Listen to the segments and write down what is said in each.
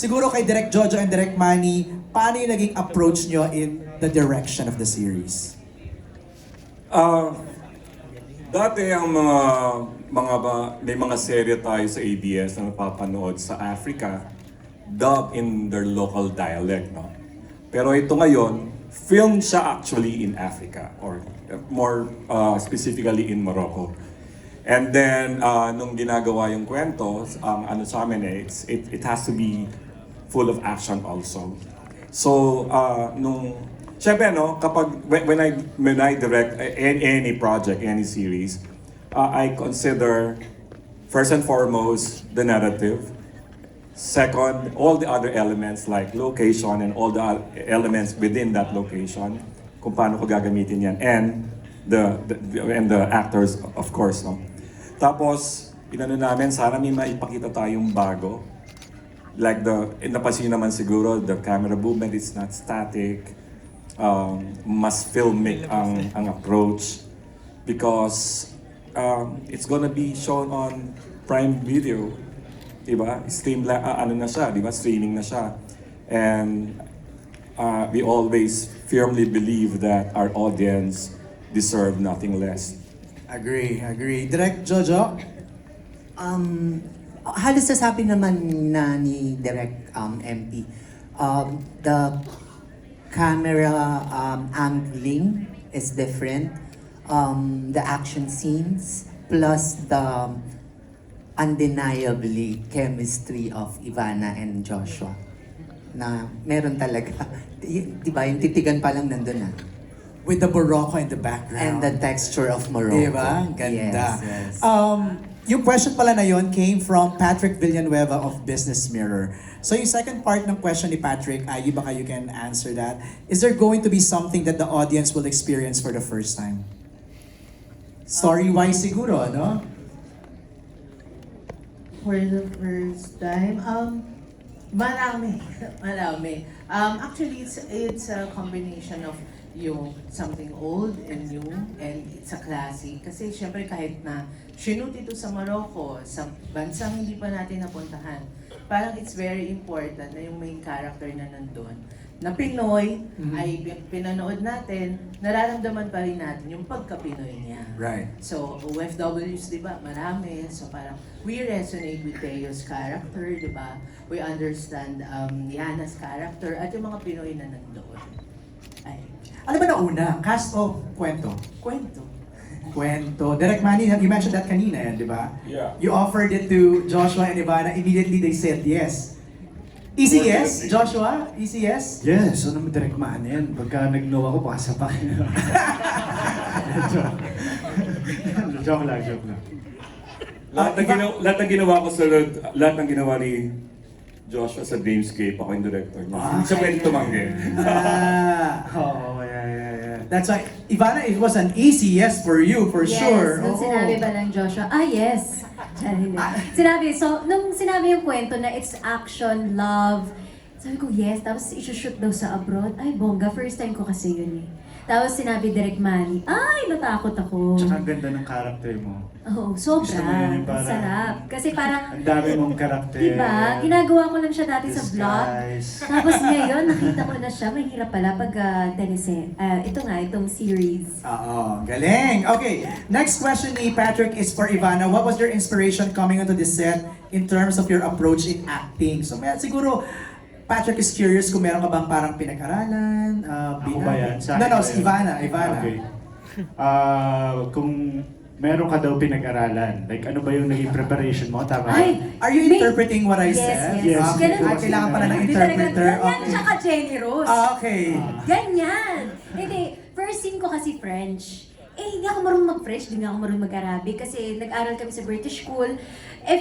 Siguro kay Direk Jojo and Direk Manny, paano yung naging approach nyo in the direction of the series? Ah, dati ang may mga serye tayo sa ABS na napapanood sa Africa, dubbed in their local dialect, no? Pero ito ngayon, filmed siya actually in Africa, or more specifically in Morocco. And then, nung ginagawa yung kwento, ang ano sa amin it has to be full of action also. So, syempre no, when I direct any project, any series, I consider first and foremost the narrative. Second, all the other elements like location and all the elements within that location, kung paano ko gagamitin yan, and the actors, of course, no. Tapos, inano namin, sana may maipakita tayong bago. Like napansin naman siguro, the camera movement is not static. Mas filmic ang approach. Because it's gonna be shown on Prime Video. Diba? Ano na siya, diba? Streaming na siya. And we always firmly believe that our audience deserve nothing less. Agree. Direk Jojo? Halos sasabi naman na ni Direk MP, the camera angling is different. The action scenes plus the undeniably chemistry of Ivana and Joshua na meron talaga. Di ba? Yung titigan pa lang nandun na. With the Morocco in the And background. the texture of Morocco. Diba? Ganda. Yes. Yung question pala na yun came from Patrick Villanueva of Business Mirror. So yung second part ng question ni Patrick, baka you can answer that. Is there going to be something that the audience will experience for the first time? Story-wise siguro, no? For the first time, marami. Actually, it's a combination of yung something old and new, and it's a classic. Kasi syempre kahit na shoot ito sa Morocco, sa bansang hindi pa natin napuntahan, parang it's very important na yung main character na nandun, na Pinoy, ay pinanood natin, nararamdaman pa rin natin yung pagka-Pinoy niya. Right. So, OFWs, di ba? Marami. So, parang we resonate with Teo's character, di ba? We understand Yana's character at yung mga Pinoy na nandoon. Ay, Ano ba nauna? Cast o kwento? kwento. Kwento. Direk Manny, you mentioned that kanina, di ba? Yeah. You offered it to Joshua and Ivana, immediately they said yes. Easy yes, Joshua? Easy yes? Yes, ano mo direct man yan. Pagka nag-no ako, pasa pa. Joke lang. Lahat ng ginawa ni Joshua sa Dreamscape, ako yung director niya. Hindi siya pwede tumanggi. Oh, yeah. That's why, Ivana, it was an easy yes for you, for sure. Nung sinabi ba ng Joshua, yes. Sinabi, so, nung sinabi yung kwento na it's action, love, sabi ko, yes. Tapos isushoot daw sa abroad. Ay, bongga. First time ko kasi yun eh. Tapos sinabi Direk Manny, ay, natakot ako. Tsaka ang ganda ng karakter mo. Oo, Gusto sobra. mo yun yung Ang parang- sarap. Kasi parang, Ang dami mong karakter. diba, ginagawa ko lang siya dati sa vlog. Disguise. Tapos ngayon, nakita ko na siya. Mahirap pala pag itong series. Oo, galing. Okay, next question ni Patrick is for Ivana. What was your inspiration coming onto the set in terms of your approach in acting? So, siguro, Patrick is curious kung meron ka bang parang pinag-aralan? Ako ba yan? Sa No, akin ba si yan? Ivana. Okay. Kung meron ka daw pinag-aralan, like ano ba yung naging preparation mo? Tama? Ay! Are you May- interpreting what I Yes, said? yes. Yes. Okay. Kailangan pala ng Hindi talaga, interpreter. ganyan siya ka-Jenny Rose. Okay. Ganyan! Hindi, first scene ko kasi French. Hindi ako marunong mag-French, hindi nga ako marunong mag-Arabic kasi nag-aral kami sa British school.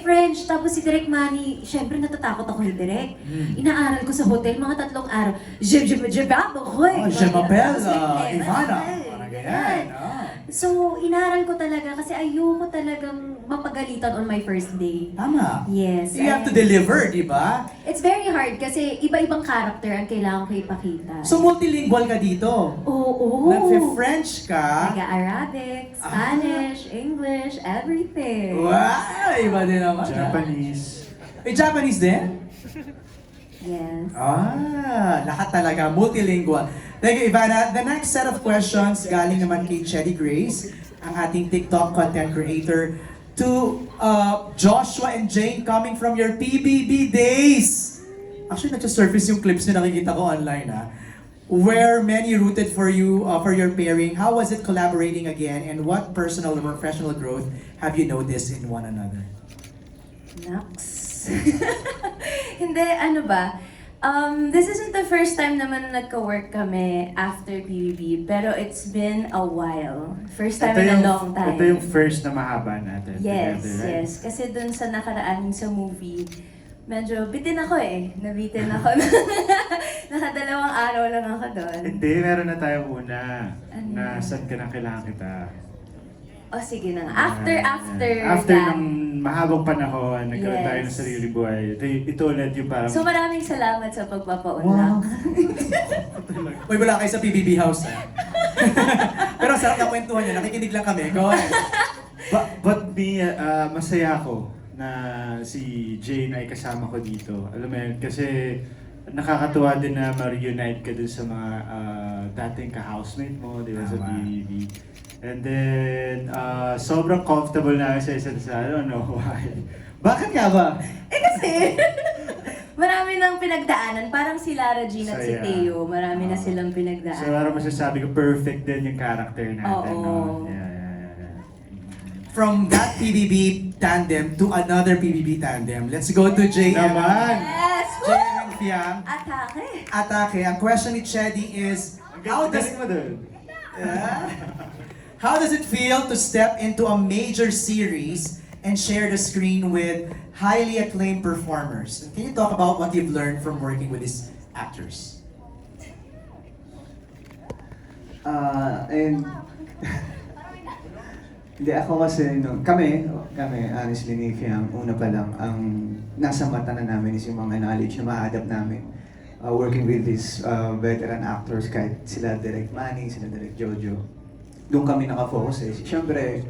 French, tapos si Direk Manny, syempre natatakot ako ni Direk. Inaaral ko sa hotel, mga 3 araw. Je m'appelle, Ivana. Parang ganyan. Oh. So, inaaral ko talaga kasi ayoko talagang mapagalitan on my first day. Tama. Yes. You have to deliver, di ba? It's very hard kasi iba-ibang character ang kailangan ko ipakita. So multilingual ka dito. Oo. Nag-French ka. Arabic, Spanish, English, everything. Wow! Iba din naman. Japanese. Japanese din? Yes. Lahat talaga, multilingual. Thank you, Ivana. The next set of questions galing naman kay Chedi Grace, ang ating TikTok content creator, to Joshua and Jane coming from your PBB days. Actually, nag-surface yung clips na nakikita ko online, ha? Where many rooted for you, for your pairing. How was it collaborating again? And what personal or professional growth have you noticed in one another? Naks. Hindi, ano ba? This isn't the first time naman na nagka-work kami after PBB, pero it's been a while. First time in a long time. Ito yung first na mahaba natin. Yes, together, right? yes. Kasi dun sa nakaraan sa movie, medyo bitin ako eh. Nabitin ako. Nakadalawang araw lang ako doon. Hindi, meron na tayong una. Ano Na yun? saan ka na kailangan kita. O sige na nga. After After that. ng mahabang panahon, nagkaroon Yes. tayo ng sarili buhay. Ito ulit yung parang... So maraming salamat sa pagpapaunlak. Uy, wala kayo sa PBB house, ha? Pero sarap na kwentuhan niya, nakikinig lang kami. Go ahead. But me, masaya ako na si Jane ay kasama ko dito. Alam mo yun, kasi nakakatuwa din na ma-reunite ka dun sa mga dating ka-housemate mo, di ba, sa Tama. PBB. And then, sobrang comfortable na sa isa't isa. I don't know why. Bakit nga ba? Eh kasi, marami nang pinagdaanan. Parang si Lara Jean at si Saya. Teo, marami na silang So, pinagdaanan. parang masasabi ko, perfect din yung character natin. Oo. No? Yeah. From that PBB tandem to another PBB tandem. Let's go to JM. Naman! Yes! Woo! JM and Fiang. Atake! Atake. Ang question ni Chedi is, how does mo dun? how does it feel to step into a major series and share the screen with highly acclaimed performers? Can you talk about what you've learned from working with these actors? And hindi ako kasi kami honestly ni Fiam, una pa lang ang nasa mata na namin is yung mga knowledge na ma-adapt namin working with these veteran actors, kahit sila Direk Manny, sila Direk Jojo. Doon kami nakafocus eh. Siyempre,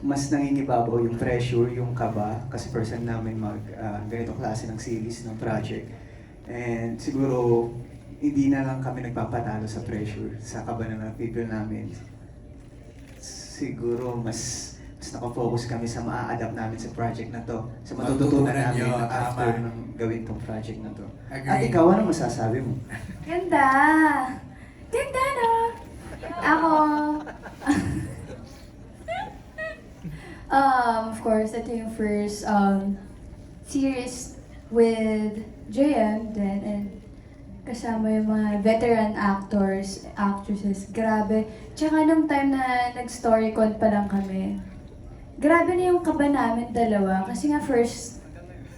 mas nangingibabaw yung pressure, yung kaba, kasi first time namin mag ganitong klase ng series, ng project. And siguro, hindi na lang kami nagpapatalo sa pressure, sa kaba na ng people namin. Siguro, mas nakafocus kami sa maa-adapt namin sa project na to, sa matututunan Matututunan namin nyo, after tama. ng gawin tong project na to. Agree. At ikaw, ano masasabi mo? Ganda! Ganda no? Ako... Of course, ito yung first series with JM then and kasama yung mga veteran actors, actresses. Grabe. Tsaka nung time na nag-storycon pa lang kami, grabe na yung kaba namin dalawa. Kasi nga first,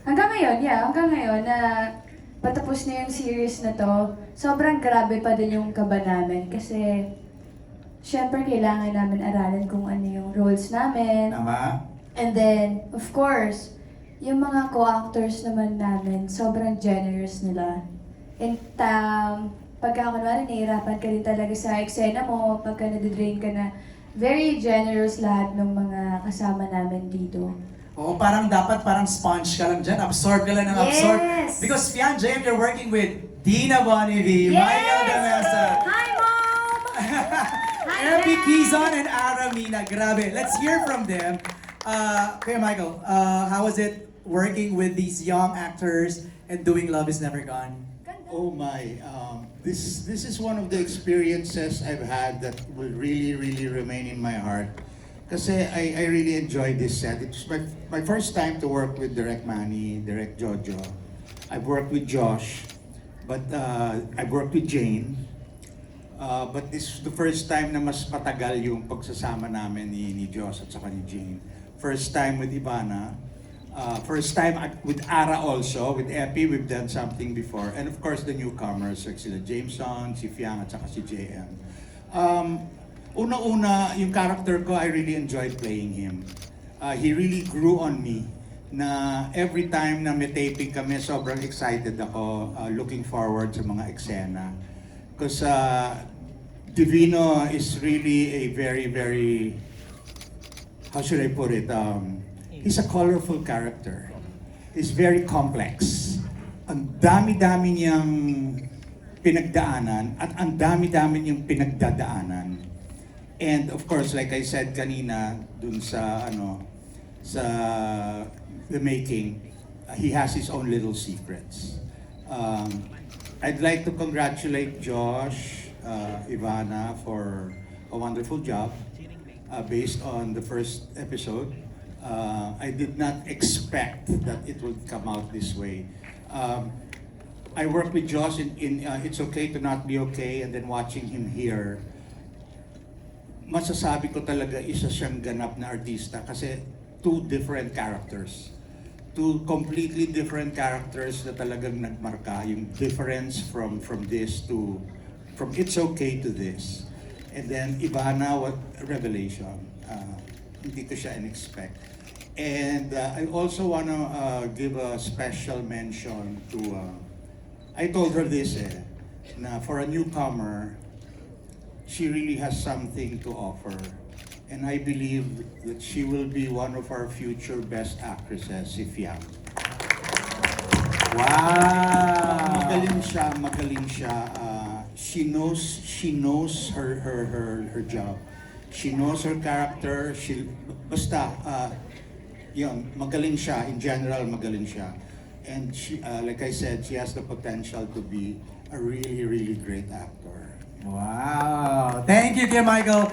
hanggang ngayon na patapos na yung series na to, sobrang grabe pa din yung kaba namin. Kasi, syempre kailangan namin aralin kung ano yung roles namin. Tama? And then, of course, yung mga co-actors naman namin, sobrang generous nila. And pagka kunwari, nahihirapan ka rin talaga sa eksena mo, pagka nadidrain ka na, very generous lahat ng mga kasama namin dito. Oo, parang sponge ka lang dyan. Absorb ka lang ng absorb. Yes! Because Fiang, JM, you're working with Dina Bonnevie, Yes! Michael De Mesa, Hi, Mom! Hi, Erby Dad! Quizon, and Aramina. Grabe. Let's hear from them. Kuya Michael, how was it working with these young actors and doing Love Is Never Gone? Oh my, this is one of the experiences I've had that will really remain in my heart. Kasi I really enjoyed this set. It's my first time to work with Direk Manny, Direk Jojo. I've worked with Josh, but I've worked with Jane. But this is the first time na mas matagal yung pagsasama namin ni Josh at saka ni Jane. First time with Ivana. First time with Ara also, with Epi, we've done something before. And of course, the newcomers, like sila Jameson, si Fiang, at saka si JM. Una-una, yung character ko, I really enjoyed playing him. He really grew on me na every time na may taping kami, sobrang excited ako, looking forward sa mga eksena. Because Divino is really a very, how should I put it? He's a colorful character. He's very complex. ang dami-dami niyang pinagdaanan at ang dami-dami niyang pinagdadaanan. And of course, like I said kanina, dun sa sa The Making, he has his own little secrets. I'd like to congratulate Josh, Ivana for a wonderful job based on the first episode. I did not expect that it would come out this way. I worked with Josh in It's Okay to Not Be Okay, and then watching him here, masasabi ko talaga isa siyang ganap na artista kasi two different characters. Two completely different characters na talagang nagmarka, yung difference from It's Okay to this. And then Ivana, what revelation. Hindi ko siya in-expect. And I also want to give a special mention to, I told her this na for a newcomer, she really has something to offer. And I believe that she will be one of our future best actresses, si Fiam. Wow! Magaling siya. She knows her job. She knows her character. Yun, magaling siya. In general, magaling siya. And she, like I said, she has the potential to be a really, really great actor. Wow! Thank you, Kuya Michael.